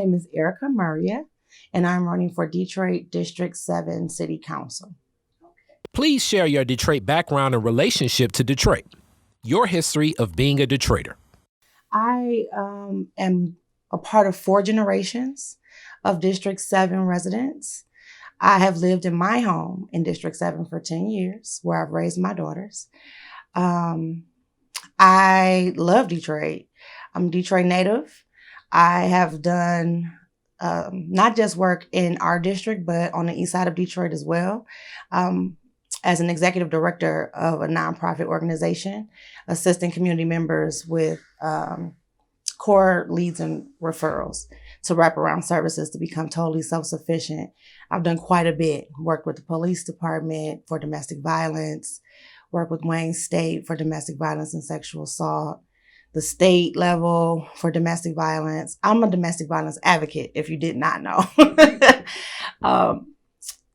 name is Ericka Murria, and I'm running for Detroit District 7 City Council. Please share your Detroit background and relationship to Detroit, your history of being a Detroiter. I am a part of 4 generations of District 7 residents. I have lived in my home in District 7 for 10 years, where I've raised my daughters. I love Detroit. I'm a Detroit native. I have done not just work in our district, but on the east side of Detroit as well, as an executive director of a nonprofit organization, assisting community members with core leads and referrals to wraparound services to become totally self-sufficient. I've done quite a bit, worked with the police department for domestic violence, worked with Wayne State for domestic violence and sexual assault, the state level for domestic violence. I'm a domestic violence advocate, if you did not know.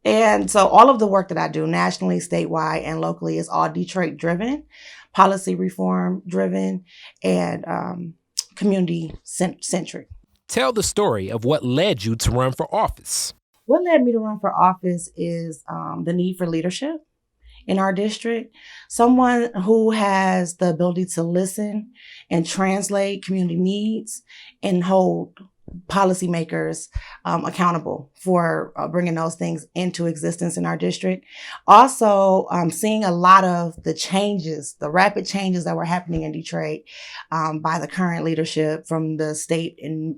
And so all of the work that I do nationally, statewide, and locally is all Detroit driven, policy reform driven, and community centric. Tell the story of what led you to run for office. What led me to run for office is the need for leadership in our district. Someone who has the ability to listen and translate community needs and hold policymakers accountable for bringing those things into existence in our district. Also, seeing a lot of the changes, the rapid changes that were happening in Detroit by the current leadership from the state and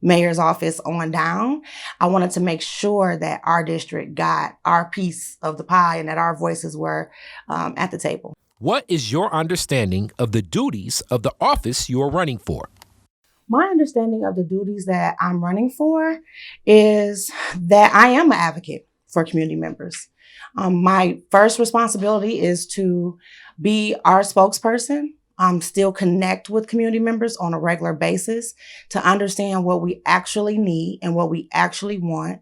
mayor's office on down. I wanted to make sure that our district got our piece of the pie and that our voices were at the table. What is your understanding of the duties of the office you are running for? My understanding of the duties that I'm running for is that I am an advocate for community members. My first responsibility is to be our spokesperson, still connect with community members on a regular basis to understand what we actually need and what we actually want,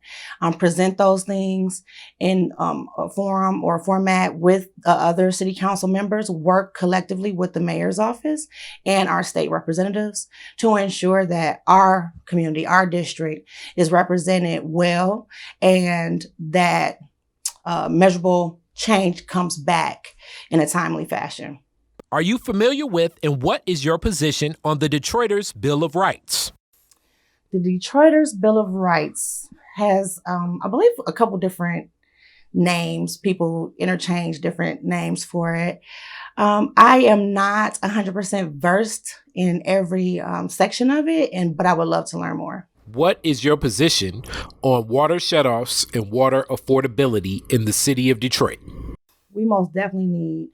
present those things in a forum or a format with other city council members, work collectively with the mayor's office and our state representatives to ensure that our community, our district is represented well and that measurable change comes back in a timely fashion. Are you familiar with and what is your position on the Detroiters' Bill of Rights? The Detroiters' Bill of Rights has, I believe, a couple different names. People interchange different names for it. I am not 100% versed in every section of it, but I would love to learn more. What is your position on water shutoffs and water affordability in the city of Detroit? We most definitely need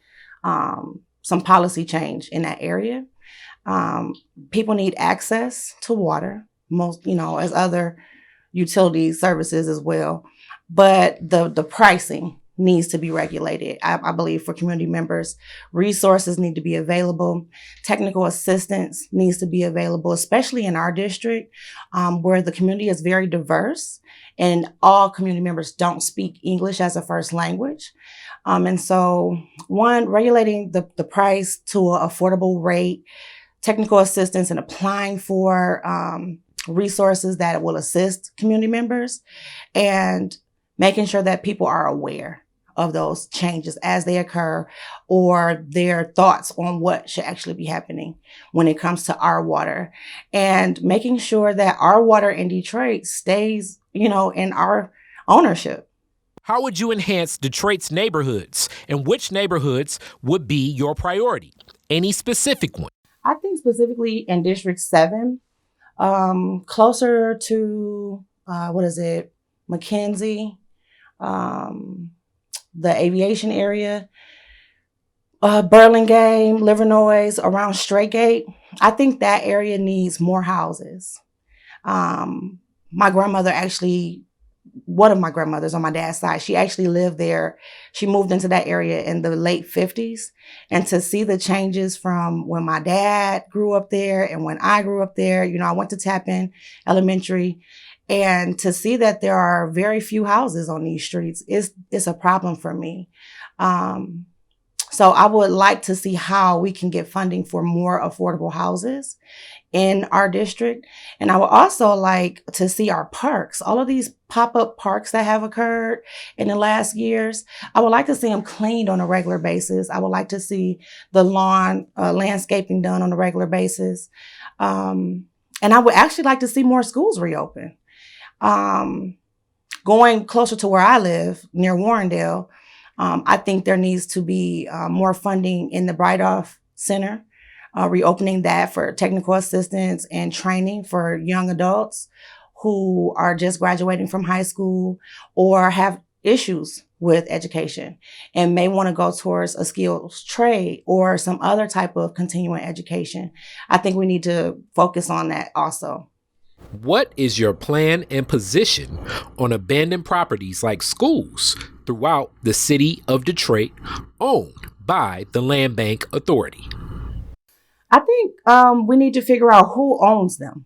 some policy change in that area. People need access to water, as other utility services as well. But the pricing needs to be regulated. I believe for community members, resources need to be available. Technical assistance needs to be available, especially in our district, where the community is very diverse and all community members don't speak English as a first language. And so, regulating the price to an affordable rate, technical assistance and applying for resources that will assist community members, and making sure that people are aware of those changes as they occur or their thoughts on what should actually be happening when it comes to our water, and making sure that our water in Detroit stays, in our ownership. How would you enhance Detroit's neighborhoods, and which neighborhoods would be your priority? Any specific one? I think specifically in District 7, closer to, McKenzie, the aviation area, Burlingame, Livernois, around Straightgate. I think that area needs more houses. My grandmother one of my grandmothers on my dad's side, she actually lived there. She moved into that area in the late 50s. And to see the changes from when my dad grew up there and when I grew up there, I went to Tappan Elementary, and to see that there are very few houses on these streets is a problem for me. So I would like to see how we can get funding for more affordable houses in our district. And I would also like to see our parks, all of these pop-up parks that have occurred in the last years. I would like to see them cleaned on a regular basis. I would like to see the lawn landscaping done on a regular basis. And I would actually like to see more schools reopen. Going closer to where I live, near Warrendale, I think there needs to be more funding in the Brightoff Center, reopening that for technical assistance and training for young adults who are just graduating from high school or have issues with education and may want to go towards a skills trade or some other type of continuing education. I think we need to focus on that also. What is your plan and position on abandoned properties like schools throughout the city of Detroit owned by the Land Bank Authority? I think we need to figure out who owns them.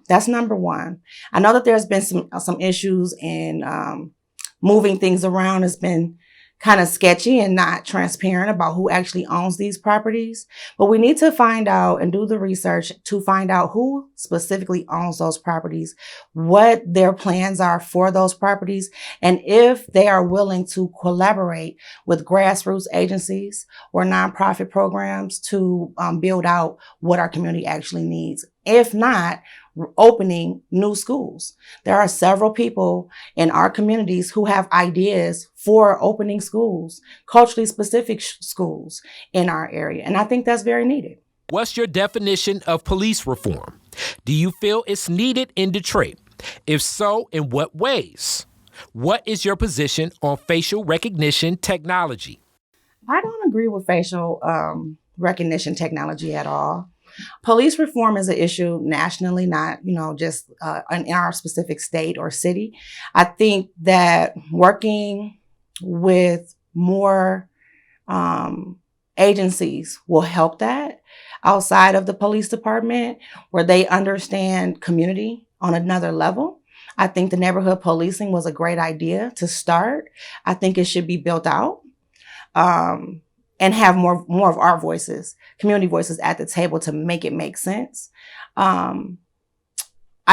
That's number one. I know that there's been some issues in moving things around. Has been kind of sketchy and not transparent about who actually owns these properties. But we need to find out and do the research to find out who specifically owns those properties, what their plans are for those properties, and if they are willing to collaborate with grassroots agencies or nonprofit programs to build out what our community actually needs. If not, opening new schools. There are several people in our communities who have ideas for opening schools, culturally specific schools in our area. And I think that's very needed. What's your definition of police reform? Do you feel it's needed in Detroit? If so, in what ways? What is your position on facial recognition technology? I don't agree with facial recognition technology at all. Police reform is an issue nationally, not, just in our specific state or city. I think that working with more agencies will help that outside of the police department, where they understand community on another level. I think the neighborhood policing was a great idea to start. I think it should be built out. And have more of our voices, community voices at the table to make it make sense. I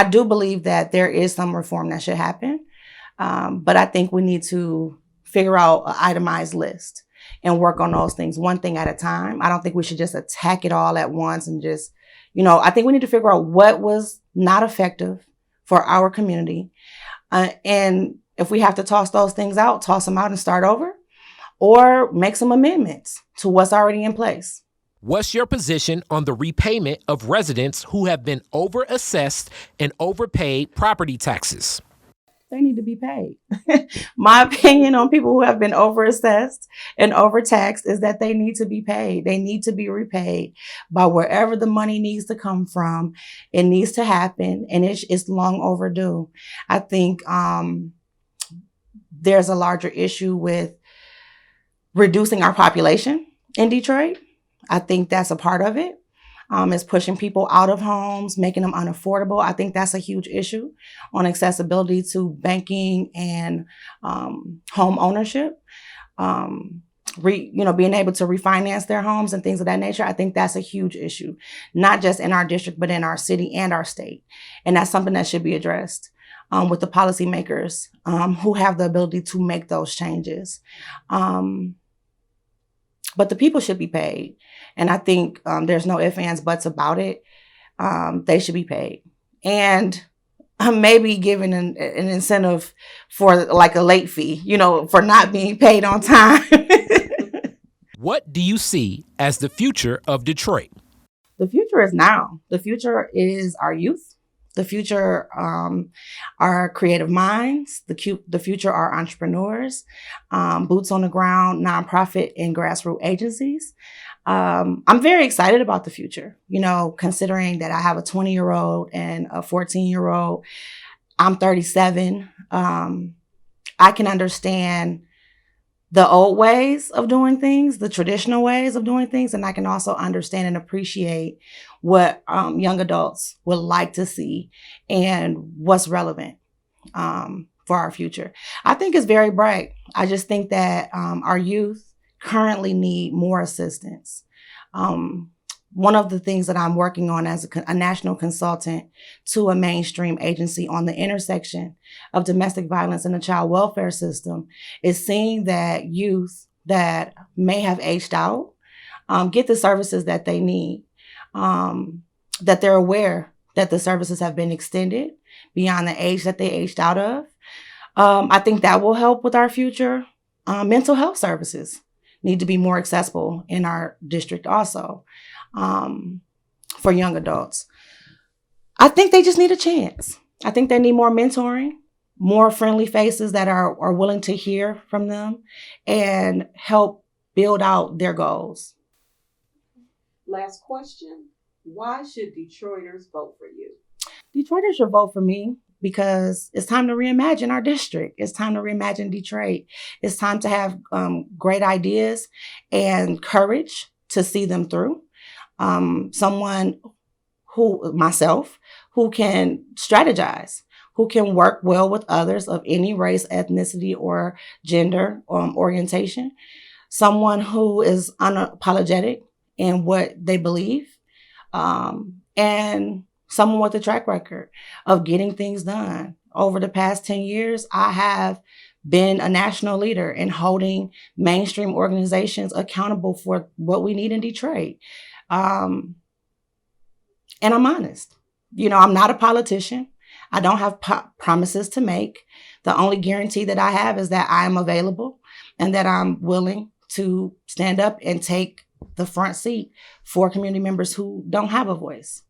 do believe that there is some reform that should happen, but I think we need to figure out an itemized list and work on those things one thing at a time. I don't think we should just attack it all at once and just, I think we need to figure out what was not effective for our community. And if we have to toss those things out, toss them out and start over, or make some amendments to what's already in place. What's your position on the repayment of residents who have been overassessed and overpaid property taxes? They need to be paid. My opinion on people who have been overassessed and overtaxed is that they need to be paid. They need to be repaid by wherever the money needs to come from. It needs to happen, and it's long overdue. I think there's a larger issue with reducing our population in Detroit. I think that's a part of it. It's pushing people out of homes, making them unaffordable. I think that's a huge issue on accessibility to banking and home ownership. Being able to refinance their homes and things of that nature. I think that's a huge issue, not just in our district, but in our city and our state. And that's something that should be addressed with the policymakers who have the ability to make those changes. But the people should be paid. And I think there's no ifs, ands, buts about it. They should be paid. And maybe given an incentive for like a late fee, for not being paid on time. What do you see as the future of Detroit? The future is now. The future is our youth. The future are creative minds. The future are entrepreneurs, boots on the ground, nonprofit and grassroots agencies. I'm very excited about the future, considering that I have a 20-year-old and a 14-year-old. I'm 37. I can understand the old ways of doing things, the traditional ways of doing things, and I can also understand and appreciate what young adults would like to see and what's relevant for our future. I think it's very bright. I just think that our youth currently need more assistance. one of the things that I'm working on as a national consultant to a mainstream agency on the intersection of domestic violence and the child welfare system is seeing that youth that may have aged out get the services that they need, that they're aware that the services have been extended beyond the age that they aged out of. I think that will help with our future. Mental health services need to be more accessible in our district also. For young adults. I think they just need a chance. I think they need more mentoring, more friendly faces that are willing to hear from them and help build out their goals. Last question. Why should Detroiters vote for you? Detroiters should vote for me because it's time to reimagine our district. It's time to reimagine Detroit. It's time to have great ideas and courage to see them through. Someone myself, who can strategize, who can work well with others of any race, ethnicity, or gender orientation. Someone who is unapologetic in what they believe, and someone with a track record of getting things done. Over the past 10 years, I have been a national leader in holding mainstream organizations accountable for what we need in Detroit. And I'm honest. I'm not a politician. I don't have promises to make. The only guarantee that I have is that I am available and that I'm willing to stand up and take the front seat for community members who don't have a voice.